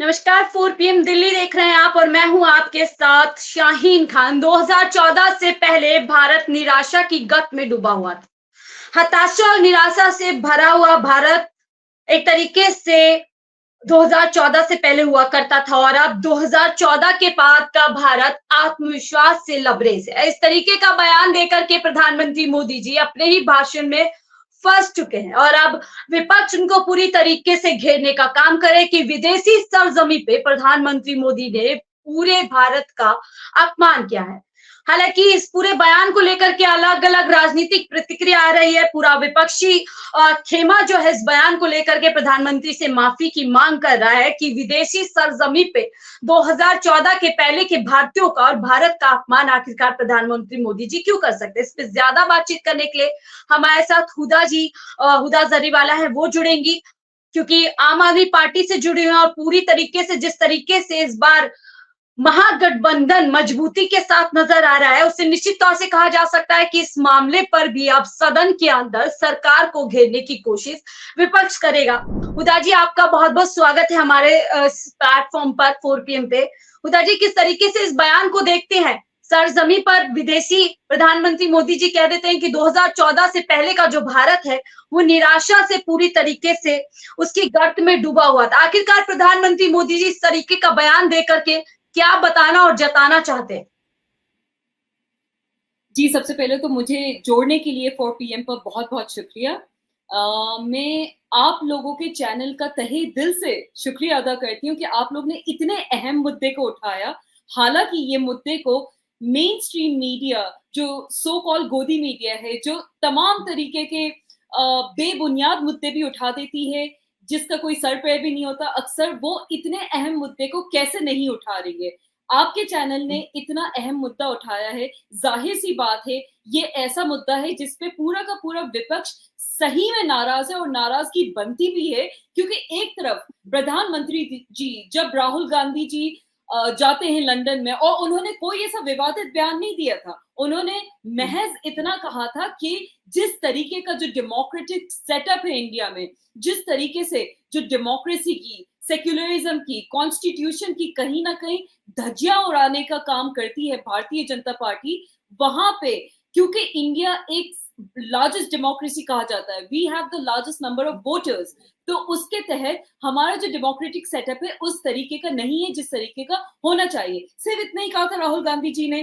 नमस्कार। 4 PM दिल्ली देख रहे हैं आप और मैं हूं आपके साथ शाहीन खान। 2014 से पहले भारत निराशा की गत में डूबा हुआ था। हताशा और निराशा से भरा हुआ भारत एक तरीके से 2014 से पहले हुआ करता था और अब 2014 के बाद का भारत आत्मविश्वास से लबरेज है। इस तरीके का बयान देकर के प्रधानमंत्री मोदी जी अपने ही भाषण में फंस चुके हैं और अब विपक्ष उनको पूरी तरीके से घेरने का काम करे कि विदेशी सरजमी पे प्रधानमंत्री मोदी ने पूरे भारत का अपमान किया है। हालांकि इस पूरे बयान को लेकर के अलग अलग राजनीतिक प्रतिक्रिया आ रही है। पूरा विपक्षी खेमा जो है इस बयान को लेकर के प्रधानमंत्री से माफी की मांग कर रहा है कि विदेशी सरजमी पे 2014 के पहले के भारतीयों का और भारत का अपमान आखिरकार प्रधानमंत्री मोदी जी क्यों कर सकते हैं। इस पे ज्यादा बातचीत करने के लिए हमारे साथ हुदा जरीवाला है, वो जुड़ेंगी क्योंकि आम आदमी पार्टी से जुड़ी हुई और पूरी तरीके से जिस तरीके से इस बार महागठबंधन मजबूती के साथ नजर आ रहा है, उससे निश्चित तौर से कहा जा सकता है कि इस मामले पर भी अब सदन के अंदर सरकार को घेरने की कोशिश विपक्ष करेगा। हुदा जी, आपका बहुत बहुत स्वागत है हमारे प्लेटफॉर्म पर 4 PM पे। हुदा जी, किस तरीके से इस बयान को देखते हैं? सरजमी पर विदेशी प्रधानमंत्री मोदी जी कह देते हैं कि 2014 से पहले का जो भारत है वो निराशा से पूरी तरीके से उसकी गर्त में डूबा हुआ था। आखिरकार प्रधानमंत्री मोदी जी इस तरीके का बयान देकर के क्या बताना और जताना चाहते हैं? जी, सबसे पहले तो मुझे जोड़ने के लिए 4 PM पर बहुत-बहुत शुक्रिया। मैं आप लोगों के चैनल का तहे दिल से शुक्रिया अदा करती हूँ कि आप लोग ने इतने अहम मुद्दे को उठाया। हालाँकि ये मुद्दे को मेन स्ट्रीम मीडिया, जो सो कॉल्ड गोदी मीडिया है, जो तमाम तरीके के बेबुनियाद मुद्दे भी उठा देती है, जिसका कोई सर-पैर भी नहीं होता, अक्सर वो इतने अहम मुद्दे को कैसे नहीं उठा रही है। आपके चैनल ने इतना अहम मुद्दा उठाया है, ज़ाहिर-सी बात है, ये ऐसा मुद्दा है जिस पे पूरा का पूरा विपक्ष सही में नाराज़ है और नाराज़गी बनती भी है, क्योंकि एक तरफ प्रधानमंत्री जी जब राहुल गांधी जी जाते हैं लंदन में और उन्होंने कोई ऐसा विवादित बयान नहीं दिया था। उन्होंने महज़ इतना कहा था कि जिस तरीके का जो डेमोक्रेटिक सेटअप है इंडिया में, जिस तरीके से जो डेमोक्रेसी की, सेक्युलरिज़्म की, कॉन्स्टिट्यूशन की कहीं न कहीं धज्जियाँ उड़ाने का काम करती है भारतीय जनता पार्टी, वहाँ पे क्योंकि इंडिया एक लार्जेस्ट डेमोक्रेसी कहा जाता है, we have the largest number of voters, तो उसके तहत हमारा जो डेमोक्रेटिक सेटअप है उस तरीके का नहीं है जिस तरीके का होना चाहिए। सिर्फ इतना ही कहा था राहुल गांधी जी ने,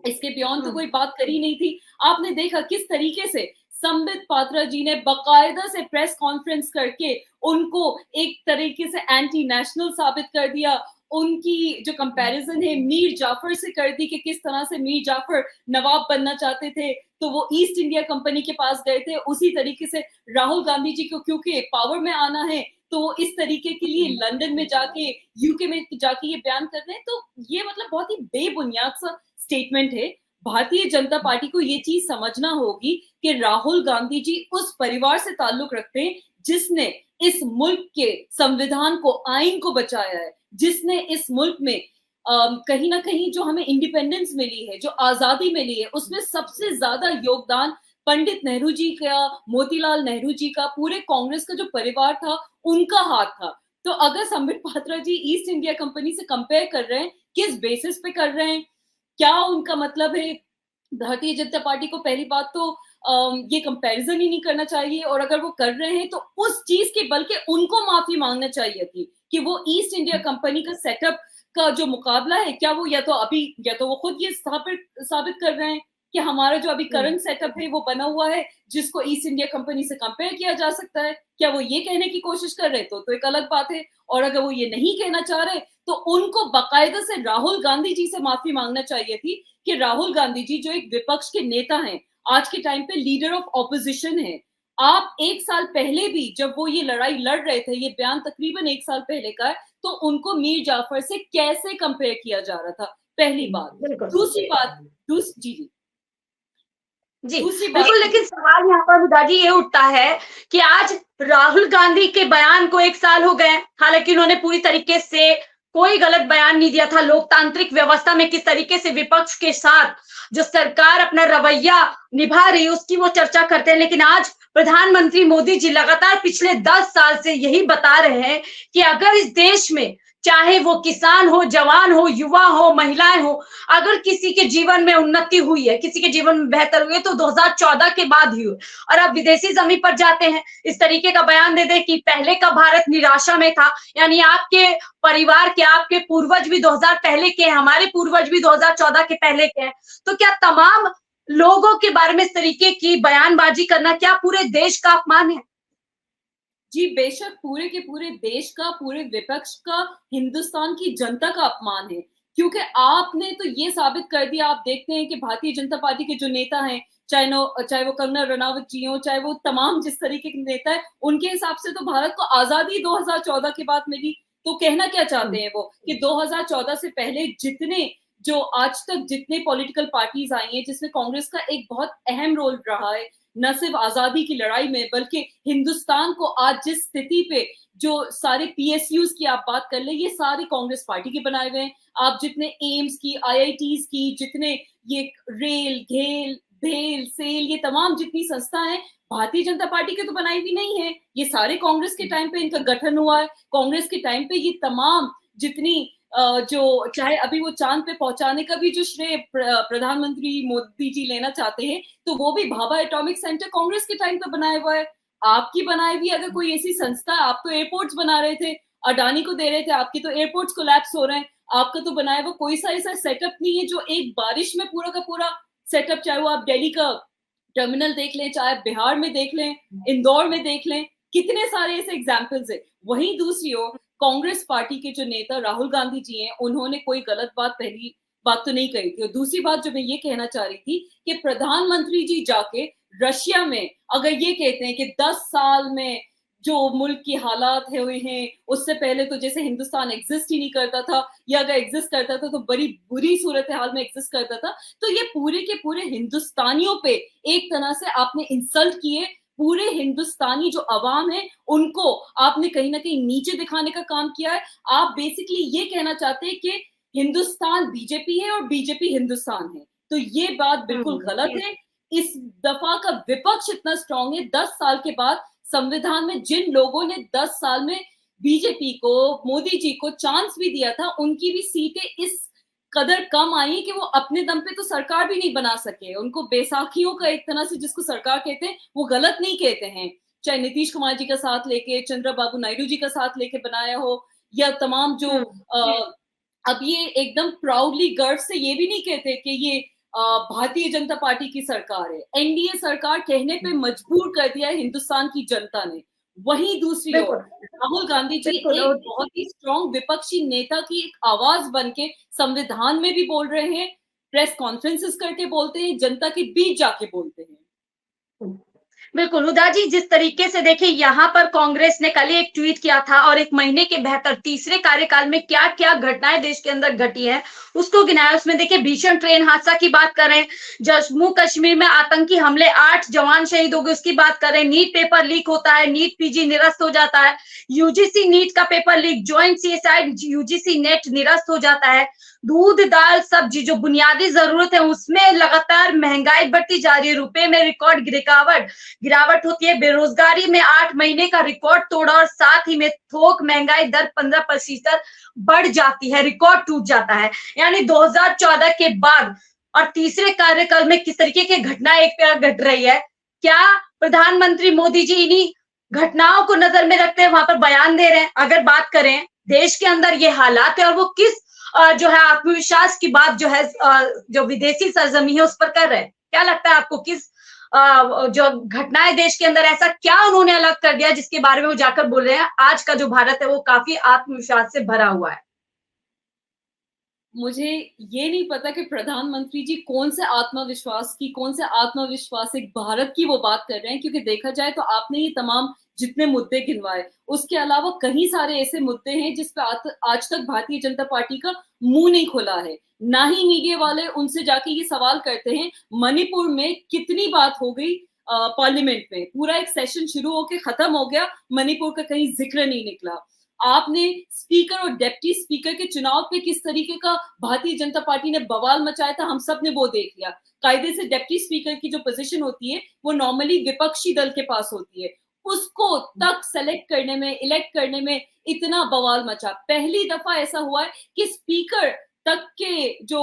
इसके बियॉन्ड तो कोई बात करी नहीं थी। आपने देखा किस तरीके से संबित पात्रा जी ने बाकायदा से प्रेस कॉन्फ्रेंस करके उनको एक तरीके से एंटी नेशनल साबित कर दिया। उनकी जो कंपैरिजन है मीर जाफर से कर दी कि किस तरह से मीर जाफर नवाब बनना चाहते थे, तो वो ईस्ट इंडिया कंपनी के पास गए थे। उसी तरीके से राहुल गांधी जी को क्योंकि पावर में आना है, तो वो इस तरीके के लिए लंदन में जाके, यूके में जाके ये बयान कर रहे हैं। तो ये मतलब बहुत ही बेबुनियाद सा स्टेटमेंट है। भारतीय जनता पार्टी को ये चीज समझना होगी कि राहुल गांधी जी उस परिवार से ताल्लुक रखते हैं जिसने इस मुल्क के संविधान को, आइन को बचाया है, जिसने इस मुल्क में कहीं ना कहीं जो हमें इंडिपेंडेंस मिली है, जो आजादी मिली है, उसमें सबसे ज्यादा योगदान पंडित नेहरू जी का, मोतीलाल नेहरू जी का, पूरे कांग्रेस का जो परिवार था उनका हाथ था। तो अगर संबित पात्रा जी ईस्ट इंडिया कंपनी से कंपेयर कर रहे हैं, किस बेसिस पे कर रहे हैं, क्या उनका मतलब है? भारतीय जनता पार्टी को पहली बात तो ये कंपैरिजन ही नहीं करना चाहिए, और अगर वो कर रहे हैं तो उस चीज के बल्कि उनको माफी मांगना चाहिए थी कि वो ईस्ट इंडिया कंपनी का सेटअप का जो मुकाबला है, क्या वो या तो वो खुद ये साबित कर रहे हैं कि हमारा जो अभी करंट सेटअप है वो बना हुआ है जिसको ईस्ट इंडिया कंपनी से कंपेयर किया जा सकता है, क्या वो ये कहने की कोशिश कर रहे हैं? तो एक अलग बात है। और अगर वो ये नहीं कहना चाह रहे तो उनको बाकायदा से राहुल गांधी जी से माफी मांगना चाहिए थी कि राहुल गांधी जी जो एक विपक्ष के नेता हैं, आज के टाइम पे लीडर ऑफ ऑपोजिशन है, आप 1 साल पहले भी जब वो ये लड़ाई लड़ रहे थे, ये बयान तकरीबन 1 साल पहले का है, तो उनको मीर जाफर से कैसे कंपेयर किया जा रहा था? पहली बात। दूसरी बात, जी जी जी, दूसरी बात, बिल्कुल। लेकिन सवाल यहाँ पर हुदाजी ये उठता है कि आज राहुल गांधी के बयान को 1 साल हो गए। हालांकि उन्होंने पूरी तरीके से कोई गलत बयान नहीं दिया था। लोकतांत्रिक व्यवस्था में किस तरीके से विपक्ष के साथ जो सरकार अपना रवैया निभा रही है उसकी वो चर्चा करते हैं। लेकिन आज प्रधानमंत्री मोदी जी लगातार पिछले 10 साल से यही बता रहे हैं कि अगर इस देश में चाहे वो किसान हो, जवान हो, युवा हो, महिलाएं हो, अगर किसी के जीवन में उन्नति हुई है, किसी के जीवन में बेहतर हुई है तो 2014 के बाद ही हुई। और अब विदेशी जमीन पर जाते हैं, इस तरीके का बयान दे दे कि पहले का भारत निराशा में था, यानी आपके परिवार के, आपके पूर्वज भी 2000 पहले के हैं, हमारे पूर्वज भी 2014 के पहले के हैं। तो क्या तमाम लोगों के बारे में इस तरीके की बयानबाजी करना क्या पूरे देश का अपमान है? जी, बेशक पूरे के पूरे देश का, पूरे विपक्ष का, हिंदुस्तान की जनता का अपमान है। क्योंकि आपने तो ये साबित कर दिया, आप देखते हैं कि भारतीय जनता पार्टी के जो नेता हैं, चाहे वो कंगना रनावत जी हों, चाहे वो तमाम जिस तरीके के नेता हैं, उनके हिसाब से तो भारत को आज़ादी 2014 के बाद मिली। तो कहना क्या चाहते हैं वो? कि 2014 से पहले जो आज तक जितने पॉलिटिकल पार्टीज़ आई हैं, जिसमें कांग्रेस का एक बहुत अहम रोल रहा है, न सिर्फ आजादी की लड़ाई में, बल्कि हिंदुस्तान को आज जिस स्थिति पे, जो सारे पीएसयूज की आप बात कर ले, ये सारे कांग्रेस पार्टी के बनाए हुए हैं। आप जितने एम्स की, आईआईटीज की, जितने ये रेल, घेल, भेल, सेल, ये तमाम जितनी संस्था है, भारतीय जनता पार्टी के तो बनाई हुई नहीं है। ये सारे कांग्रेस के टाइम पे इनका गठन हुआ है। कांग्रेस के टाइम पे ये तमाम जितनी जो चाहे अभी वो चांद पे पहुंचाने का भी जो श्रेय प्रधानमंत्री मोदी जी लेना चाहते हैं, तो वो भी भाभा एटॉमिक सेंटर कांग्रेस के टाइम पे बनाया हुआ है। आपकी बनाई हुई अगर कोई ऐसी संस्था, आप तो एयरपोर्ट्स बना रहे थे, अडानी को दे रहे थे, आपकी तो एयरपोर्ट्स कोलैप्स हो रहे हैं। आपका तो बनाया हुआ कोई सा ऐसा सेटअप नहीं है जो एक बारिश में पूरा का पूरा सेटअप, चाहे वो आप दिल्ली का टर्मिनल देख लें, चाहे आप बिहार में देख लें, इंदौर में देख लें, कितने सारे ऐसे एग्जाम्पल्स है। वहीं दूसरी ओर कांग्रेस पार्टी के जो नेता राहुल गांधी जी हैं, उन्होंने कोई गलत बात, पहली बात तो नहीं कही थी। और दूसरी बात जो मैं ये कहना चाह रही थी कि प्रधानमंत्री जी जाके रशिया में अगर ये कहते हैं कि 10 साल में जो मुल्क की हालात है हुए हैं, उससे पहले तो जैसे हिंदुस्तान एग्जिस्ट ही नहीं करता था, या अगर एग्जिस्ट करता था तो बड़ी बुरी सूरत हाल में एग्जिस्ट करता था, तो ये पूरे के पूरे हिंदुस्तानियों पे एक तरह से आपने इंसल्ट किए। पूरे हिंदुस्तानी जो अवाम है, उनको आपने कहीं ना कहीं नीचे दिखाने का काम किया है। आप बेसिकली ये कहना चाहते हैं कि हिंदुस्तान बीजेपी है और बीजेपी हिंदुस्तान है। तो ये बात बिल्कुल गलत है। इस दफा का विपक्ष इतना स्ट्रांग है। 10 साल के बाद संविधान में जिन लोगों ने 10 साल में बीजेपी को, मोदी जी को चांस भी दिया था, उनकी भी सीटें इस कदर कम आई कि वो अपने दम पे तो सरकार भी नहीं बना सके। उनको बैसाखियों का एक तरह से, जिसको सरकार कहते हैं, वो गलत नहीं कहते हैं। चाहे नीतीश कुमार जी का साथ लेके, चंद्रबाबू नायडू जी का साथ लेके बनाया हो, या तमाम जो अब ये एकदम प्राउडली गर्व से ये भी नहीं कहते कि ये भारतीय जनता पार्टी की सरकार है। एनडीए सरकार कहने पे मजबूर कर दिया है हिंदुस्तान की जनता ने। वहीं दूसरी ओर राहुल गांधी जी एक बहुत ही स्ट्रॉन्ग विपक्षी नेता की एक आवाज बन के संविधान में भी बोल रहे हैं, प्रेस कॉन्फ्रेंसेस करके बोलते हैं, जनता के बीच जाके बोलते हैं। बिल्कुल, हुदा जी, जिस तरीके से देखिए यहाँ पर कांग्रेस ने कल ही एक ट्वीट किया था और एक महीने के बेहतर तीसरे कार्यकाल में क्या-क्या घटनाएं देश के अंदर घटी है, उसको गिनाया। उसमें देखिए भीषण ट्रेन हादसा की बात करें, जम्मू कश्मीर में आतंकी हमले, 8 जवान शहीद हो गए, उसकी बात करें, नीट पेपर लीक होता है, नीट पीजी निरस्त हो जाता है, यूजीसी नीट का paper leak, joint CSI UGC net निरस्त हो जाता है, दूध, दाल, सब्जी जो बुनियादी जरूरत है उसमें लगातार महंगाई बढ़ती जा रही है, रुपए में रिकॉर्ड गिरावट होती है, बेरोजगारी में 8 महीने का रिकॉर्ड तोड़ा और साथ ही में थोक महंगाई दर 15% बढ़ जाती है, रिकॉर्ड टूट जाता है। यानी 2014 के बाद और तीसरे कार्यकाल में किस तरीके की घटनाएं एक पे घट रही है, क्या प्रधानमंत्री मोदी जी इन्हीं घटनाओं को नजर में रखते हैं वहां पर बयान दे रहे हैं? अगर बात करें देश के अंदर ये हालात है और वो किस जो है आत्मविश्वास की बात जो है जो विदेशी सरजमी है उस पर कर रहे हैं, क्या लगता है आपको किस जो घटनाएं देश के अंदर ऐसा क्या उन्होंने अलग कर दिया जिसके बारे में वो जाकर बोल रहे हैं आज का जो भारत है वो काफी आत्मविश्वास से भरा हुआ है? मुझे ये नहीं पता कि प्रधानमंत्री जी कौन से आत्मविश्वासिक भारत की वो बात कर रहे हैं, क्योंकि देखा जाए तो आपने ये तमाम जितने मुद्दे गिनवाए, उसके अलावा कई सारे ऐसे मुद्दे हैं जिस पे आज तक भारतीय जनता पार्टी का मुंह नहीं खुला है। ना ही मीडिया वाले उनसे जाके ये सवाल करते हैं। मणिपुर में कितनी बात हो गई, पार्लियामेंट में पूरा एक सेशन शुरू होके खत्म हो गया, मणिपुर का कहीं जिक्र नहीं निकला। आपने स्पीकर और डिप्टी स्पीकर के चुनाव पे किस तरीके का भारतीय जनता पार्टी ने बवाल मचाया था, हम सब ने वो देख लिया। कायदे से डिप्टी स्पीकर की जो पोजीशन होती है वो नॉर्मली विपक्षी दल के पास होती है, उसको तक सेलेक्ट करने में, इलेक्ट करने में इतना बवाल मचा। पहली दफा ऐसा हुआ है कि स्पीकर तक के जो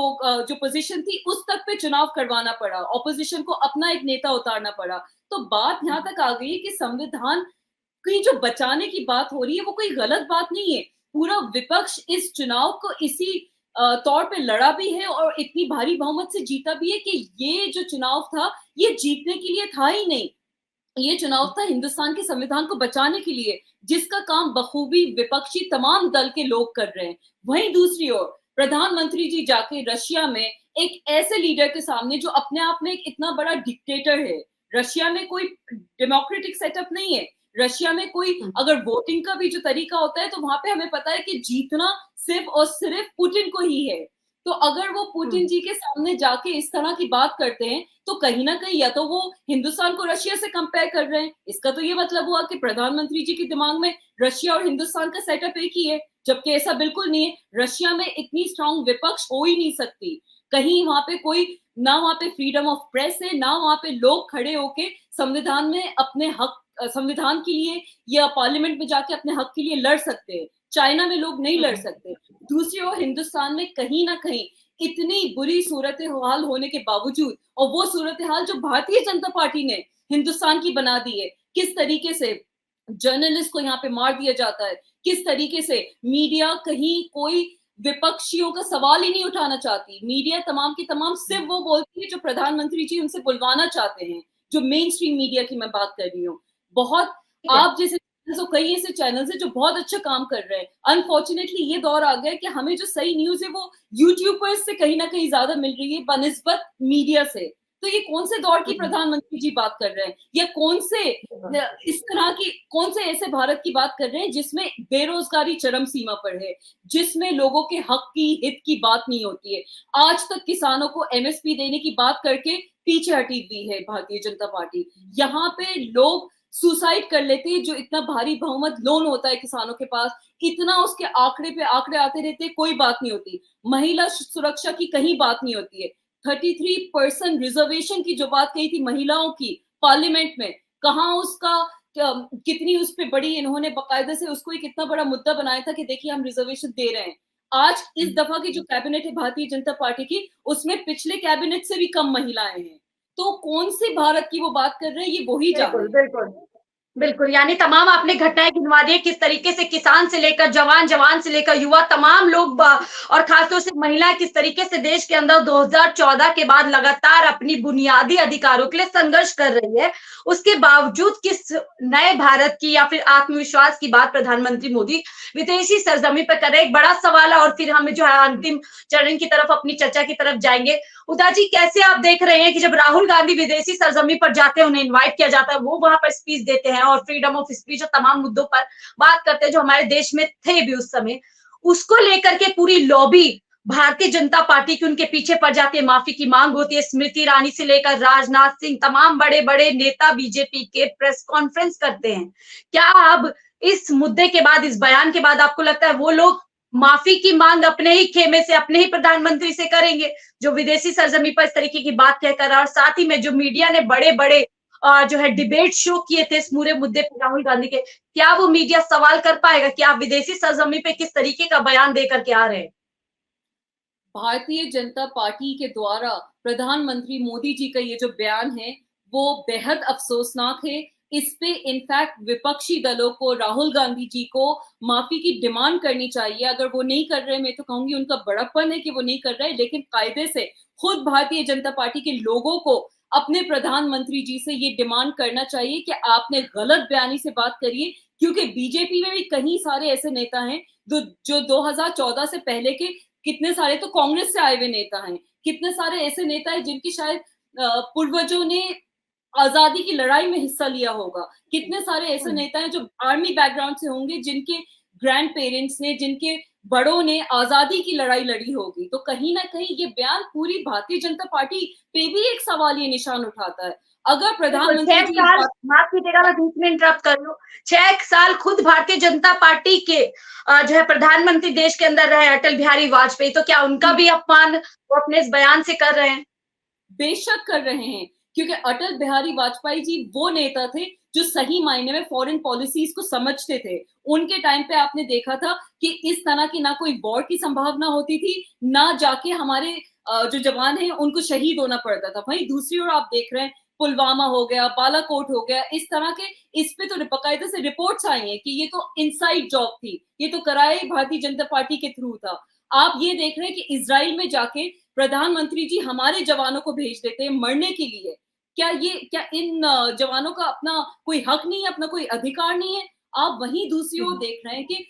पोजीशन थी उस तक पे चुनाव करवाना पड़ा, ऑपोजिशन को अपना एक नेता उतारना पड़ा। तो बात यहाँ तक आ गई है कि संविधान की जो बचाने की बात हो रही है वो कोई गलत बात नहीं है। पूरा विपक्ष इस चुनाव को इसी तौर पे लड़ा भी है और इतनी भारी बहुमत से जीता भी है कि ये जो चुनाव था ये जीतने के लिए था ही नहीं, ये चुनाव था हिंदुस्तान के संविधान को बचाने के लिए, जिसका काम बखूबी विपक्षी तमाम दल के लोग कर रहे हैं। वहीं दूसरी ओर प्रधानमंत्री जी जाके रशिया में एक ऐसे लीडर के सामने जो अपने आप में एक इतना बड़ा डिक्टेटर है, रशिया में कोई डेमोक्रेटिक सेटअप नहीं है, रशिया में कोई अगर वोटिंग का भी जो तरीका होता है तो वहां पे हमें पता है कि जीतना सिर्फ और सिर्फ पुतिन को ही है। तो अगर वो पुतिन जी के सामने जाके इस तरह की बात करते हैं तो कहीं ना कहीं या तो वो हिंदुस्तान को रशिया से कंपेयर कर रहे हैं, इसका तो ये मतलब हुआ कि प्रधानमंत्री जी के दिमाग में रशिया और हिंदुस्तान का सेटअप एक ही है, जबकि ऐसा बिल्कुल नहीं है। रशिया में इतनी स्ट्रांग विपक्ष हो ही नहीं सकती, कहीं वहां पे कोई ना, वहां पे फ्रीडम ऑफ प्रेस है ना, वहां पे लोग खड़े होके संविधान में अपने हक, संविधान के लिए या पार्लियामेंट में जाके अपने हक के लिए लड़ सकते हैं। चाइना में लोग नहीं लड़ सकते। दूसरी ओर हिंदुस्तान में कहीं ना कहीं इतनी बुरी सूरत हाल होने के बावजूद, और वो सूरत हाल जो भारतीय जनता पार्टी ने हिंदुस्तान की बना दी है, किस तरीके से जर्नलिस्ट को यहाँ पे मार दिया जाता है, किस तरीके से मीडिया कहीं कोई विपक्षियों का सवाल ही नहीं उठाना चाहती, मीडिया तमाम की तमाम सिर्फ वो बोलती है जो प्रधानमंत्री जी उनसे बुलवाना चाहते हैं, जो मेन स्ट्रीम मीडिया की मैं बात कर रही हूँ। बहुत आप जैसे तो कई ऐसे चैनल्स हैं जो बहुत अच्छा काम कर रहे हैं। अनफॉर्चुनेटली ये दौर आ गया है कि हमें जो सही न्यूज है वो यूट्यूबर्स से कहीं ना कहीं ज्यादा मिल रही है बनिस्बत मीडिया से। तो ये कौन से दौर की प्रधानमंत्री जी बात कर रहे हैं, या कौन से इस तरह की कौन से ऐसे भारत की बात कर रहे हैं जिसमें बेरोजगारी चरम सीमा पर है, जिसमें लोगों के हक की हित की बात नहीं होती है। आज तक किसानों को एमएसपी देने की बात करके पीछे हटी हुई है भारतीय जनता पार्टी। यहाँ पे लोग सुसाइड कर लेते हैं, जो इतना भारी बहुमत लोन होता है किसानों के पास, इतना उसके आंकड़े पे आंकड़े आते रहते हैं, कोई बात नहीं होती। महिला सुरक्षा की कहीं बात नहीं होती है। 33% रिजर्वेशन की जो बात कही थी महिलाओं की पार्लियामेंट में, कहाँ उसका कितनी उस पर बड़ी इन्होंने बाकायदे से उसको एक इतना बड़ा मुद्दा बनाया था कि देखिए हम रिजर्वेशन दे रहे हैं। आज इस दफा की जो कैबिनेट है भारतीय जनता पार्टी की, उसमें पिछले कैबिनेट से भी कम महिलाएं हैं। तो कौन सी भारत की वो बात कर रहे हैं, ये वही जाने। बिल्कुल बिल्कुल बिल्कुल, यानी तमाम आपने घटनाएं गिनवा दी किस तरीके से किसान से लेकर जवान, जवान से लेकर युवा, तमाम लोग और खासतौर से महिलाएं किस तरीके से देश के अंदर 2014 के बाद लगातार अपनी बुनियादी अधिकारों के लिए संघर्ष कर रही है। उसके बावजूद किस नए भारत की या फिर आत्मविश्वास की बात प्रधानमंत्री मोदी विदेशी सरजमी पर कर रहे हैं, एक बड़ा सवाल है। और फिर हमें जो है अंतिम चरण की तरफ, अपनी चर्चा की तरफ जाएंगे। उदा जी, कैसे आप देख रहे हैं कि जब राहुल गांधी विदेशी सरजमी पर जाते हैं, उन्हें इन्वाइट किया जाता है, वो वहां पर स्पीच देते हैं और फ्रीडम ऑफ स्पीच और तमाम मुद्दों पर बात करते हैं जो हमारे देश में थे भी उस समय, उसको लेकर के पूरी लॉबी भारतीय जनता पार्टी की उनके पीछे पड़ जाती है, माफी की मांग होती है। स्मृति ईरानी से लेकर राजनाथ सिंह, तमाम बड़े बड़े नेता बीजेपी के प्रेस कॉन्फ्रेंस करते हैं। क्या अब इस मुद्दे के बाद, इस बयान के बाद आपको लगता है वो लोग माफी की मांग अपने ही खेमे से, अपने ही प्रधानमंत्री से करेंगे जो विदेशी सरजमी पर इस तरीके की बात कहकर? और साथ ही में जो मीडिया ने बड़े बड़े जो है डिबेट शो किए थे इस पूरे मुद्दे पर राहुल गांधी के, क्या वो मीडिया सवाल कर पाएगा कि आप विदेशी सरजमी पे किस तरीके का बयान देकर के आ रहे हैं? भारतीय जनता पार्टी के द्वारा प्रधानमंत्री मोदी जी का ये जो बयान है वो बेहद अफसोसनाक है। इस पे इनफैक्ट विपक्षी दलों को, राहुल गांधी जी को माफी की डिमांड करनी चाहिए। अगर वो नहीं कर रहे, मैं तो कहूंगी उनका बड़प्पन है कि वो नहीं कर रहे, लेकिन कायदे से खुद भारतीय जनता पार्टी के लोगों को अपने प्रधानमंत्री जी से ये डिमांड करना चाहिए कि आपने गलत बयानी से बात करिए, क्योंकि बीजेपी में भी कई सारे ऐसे नेता हैं जो 2014 से पहले के, कितने सारे तो कांग्रेस से आए हुए नेता हैं, कितने सारे ऐसे नेता हैं जिनकी शायद पूर्वजों ने आजादी की लड़ाई में हिस्सा लिया होगा, कितने सारे ऐसे नेता हैं जो आर्मी बैकग्राउंड से होंगे, जिनके ग्रैंड पेरेंट्स ने, जिनके बड़ों ने आजादी की लड़ाई लड़ी होगी। तो कहीं ना कहीं ये बयान पूरी भारतीय जनता पार्टी पे भी एक सवाल, ये निशान उठाता है। अगर प्रधानमंत्री जी, माफ कीजिएगा मैं बीच में इंटरप्ट कर लूं, 6 साल खुद भारतीय जनता पार्टी के जो है प्रधानमंत्री देश के अंदर रहे अटल बिहारी वाजपेयी, तो क्या उनका भी अपमान वो अपने इस बयान से कर रहे हैं? बेशक कर रहे हैं, क्योंकि अटल बिहारी वाजपेयी जी वो नेता थे जो सही मायने में फॉरेन पॉलिसीज को समझते थे, उनके टाइम पे आपने देखा था कि इस तरह की ना कोई वॉर की संभावना होती थी, ना जाके हमारे जो जवान हैं उनको शहीद होना पड़ता था। वहीं दूसरी ओर आप देख रहे हैं पुलवामा हो गया, बालाकोट हो गया, इस तरह के इस पे तो बाकायदा से रिपोर्ट्स आई हैं कि ये तो इनसाइड जॉब थी, ये तो कराया ही भारतीय जनता पार्टी के थ्रू था। आप ये देख रहे हैं कि इजराइल में जाके प्रधानमंत्री जी हमारे जवानों को भेज देते हैं मरने के लिए। क्या इन जवानों का अपना कोई हक नहीं है, अपना कोई अधिकार नहीं है? आप वहीं दूसरी ओर देख रहे हैं कि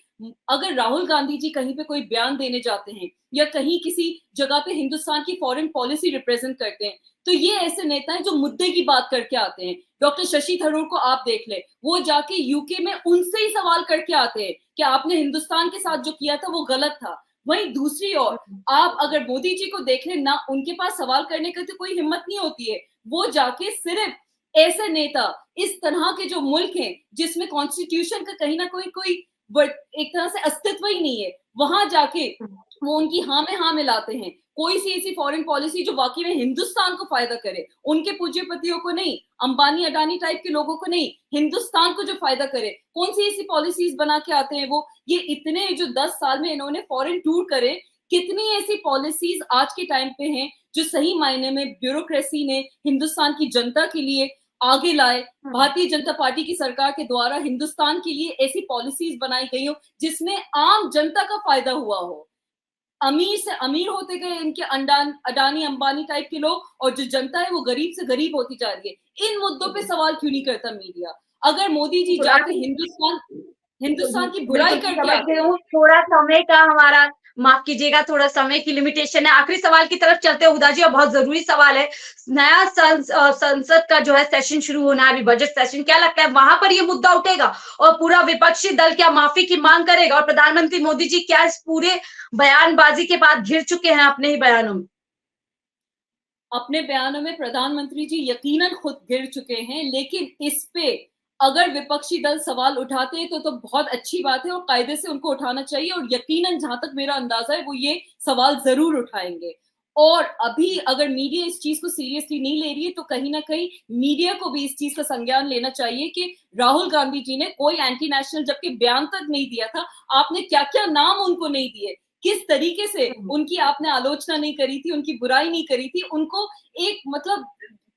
अगर राहुल गांधी जी कहीं पे कोई बयान देने जाते हैं या कहीं किसी जगह पे हिंदुस्तान की फॉरेन पॉलिसी रिप्रेजेंट करते हैं, तो ये ऐसे नेता हैं जो मुद्दे की बात करके आते हैं। डॉक्टर शशि थरूर को आप देख ले, वो जाके यूके में उनसे ही सवाल करके आते हैं कि आपने हिंदुस्तान के साथ जो किया था वो गलत था। वहीं दूसरी ओर आप अगर मोदी जी को देख लें ना, उनके पास सवाल करने की तो कोई हिम्मत नहीं होती है। वो जाके सिर्फ ऐसे नेता, इस तरह के जो मुल्क हैं जिसमें कॉन्स्टिट्यूशन का कहीं ना कोई एक तरह से अस्तित्व ही नहीं है, वहां जाके वो उनकी हाँ में हाँ मिलाते हैं। कोई सी ऐसी फॉरेन पॉलिसी जो वाकई में हिंदुस्तान को फायदा करे, उनके पूंजीपतियों को नहीं, अंबानी अडानी टाइप के लोगों को नहीं, हिंदुस्तान को जो फायदा करे, कौन सी ऐसी पॉलिसीज बना के आते हैं वो? ये इतने जो 10 साल में इन्होंने फॉरेन टूर करे, कितनी ऐसी पॉलिसीज आज के टाइम पे हैं जो सही मायने में ब्यूरोक्रेसी ने हिंदुस्तान की जनता के लिए आगे लाए। भारतीय जनता पार्टी की सरकार के द्वारा हिंदुस्तान के लिए ऐसी पॉलिसीज बनाई गई हो जिसमें आम जनता का फायदा हुआ हो। अमीर से अमीर होते गए इनके अडानी अंबानी टाइप के लोग, और जो जनता है वो गरीब से गरीब होती जा रही है। इन मुद्दों पे सवाल क्यों नहीं करता मीडिया? अगर मोदी जी जाके हिंदुस्तान की बुराई करके आते हैं। थोड़ा समय का हमारा माफ कीजिएगा, थोड़ा समय की लिमिटेशन है। आखिरी सवाल की तरफ चलते हैं हुदा जी, और बहुत जरूरी सवाल है। नया संसद का जो है सेशन शुरू होना है, अभी बजट सेशन, क्या लगता है वहां पर ये मुद्दा उठेगा और पूरा विपक्षी दल क्या माफी की मांग करेगा? और प्रधानमंत्री मोदी जी क्या इस पूरे बयानबाजी के बाद घिर चुके हैं अपने ही बयानों में? अपने बयानों में प्रधानमंत्री जी यकीनन खुद गिर चुके हैं, लेकिन इस पे अगर विपक्षी दल सवाल उठाते हैं तो बहुत अच्छी बात है और कायदे से उनको उठाना चाहिए, और यकीनन जहां तक मेरा अंदाजा है वो ये सवाल जरूर उठाएंगे। और अभी अगर मीडिया इस चीज को सीरियसली नहीं ले रही है तो कहीं ना कहीं मीडिया को भी इस चीज का संज्ञान लेना चाहिए कि राहुल गांधी जी ने कोई एंटी नेशनल जबकि बयान तक नहीं दिया था, आपने क्या क्या नाम उनको नहीं दिए, किस तरीके से उनकी आपने आलोचना नहीं करी थी, उनकी बुराई नहीं करी थी, उनको एक मतलब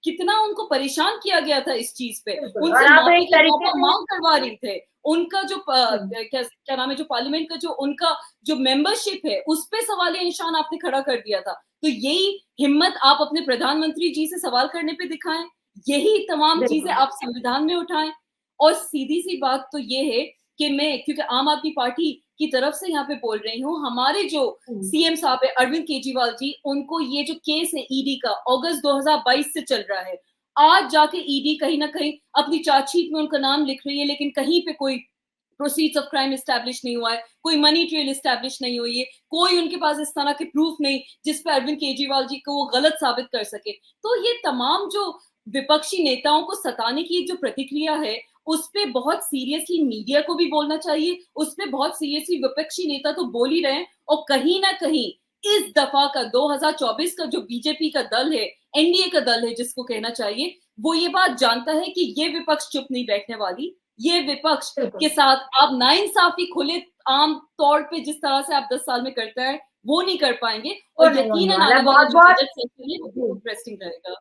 कितना उनको परेशान किया गया था इस चीज पे, उनसे माफी की मांग करवा रही थे। उनका जो क्या नाम है, जो पार्लियामेंट का जो उनका जो मेंबरशिप है उस पे सवालिया निशान आपने खड़ा कर दिया था। तो यही हिम्मत आप अपने प्रधानमंत्री जी से सवाल करने पे दिखाएं, यही तमाम चीजें आप संविधान में उठाएं। और सीधी सी बात तो ये है कि मैं क्योंकि आम आदमी पार्टी की तरफ से यहाँ पे बोल रही हूँ, हमारे जो सीएम साहब है अरविंद केजरीवाल जी, उनको ये जो केस है ईडी का अगस्त 2022 से चल रहा है, आज जाके ईडी कहीं ना कहीं अपनी चार्जशीट में उनका नाम लिख रही है, लेकिन कहीं पे कोई प्रोसीड्स ऑफ क्राइम एस्टैब्लिश नहीं हुआ है, कोई मनी ट्रेल एस्टैब्लिश नहीं हुई है, कोई उनके पास इस तरह के प्रूफ नहीं जिस पे अरविंद केजरीवाल जी को वो गलत साबित कर सके। तो ये तमाम जो विपक्षी नेताओं को सताने की जो प्रतिक्रिया है उस पे बहुत सीरियसली मीडिया को भी बोलना चाहिए, उस पे बहुत सीरियसली विपक्षी नेता तो बोल ही रहे हैं, और कहीं ना कहीं इस दफा का 2024 का जो बीजेपी का दल है, एनडीए का दल है जिसको कहना चाहिए, वो ये बात जानता है कि ये विपक्ष चुप नहीं बैठने वाली। ये विपक्ष के साथ आप नाइंसाफी खुले आम तौर पे जिस तरह से आप 10 साल में करते हैं वो नहीं कर पाएंगे, और यकीनन आने वाला जो बजट सेशन है वो इंटरेस्टिंग रहेगा।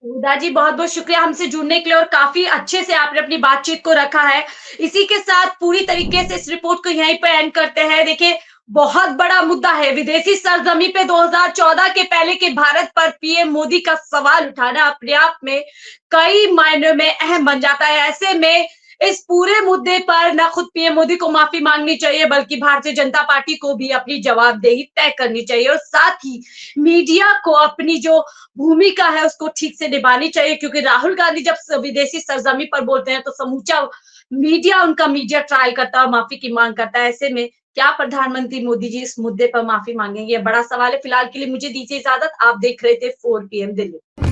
हुदा जी बहुत बहुत शुक्रिया हमसे जुड़ने के लिए, और काफी अच्छे से आपने अपनी बातचीत को रखा है। इसी के साथ पूरी तरीके से इस रिपोर्ट को यहीं पर एंड करते हैं। देखिए बहुत बड़ा मुद्दा है, विदेशी सरजमी पे 2014 के पहले के भारत पर पीएम मोदी का सवाल उठाना अपने आप में कई मायनों में अहम बन जाता है। ऐसे में इस पूरे मुद्दे पर न खुद पीएम मोदी को माफी मांगनी चाहिए, बल्कि भारतीय जनता पार्टी को भी अपनी जवाबदेही तय करनी चाहिए, और साथ ही मीडिया को अपनी जो भूमिका है उसको ठीक से निभानी चाहिए। क्योंकि राहुल गांधी जब विदेशी सरजमी पर बोलते हैं तो समूचा मीडिया उनका मीडिया ट्रायल करता है, माफी की मांग करता है। ऐसे में क्या प्रधानमंत्री मोदी जी इस मुद्दे पर माफी मांगेंगे, ये बड़ा सवाल है। फिलहाल के लिए मुझे दीजिए इजाजत। आप देख रहे थे 4 PM दिल्ली।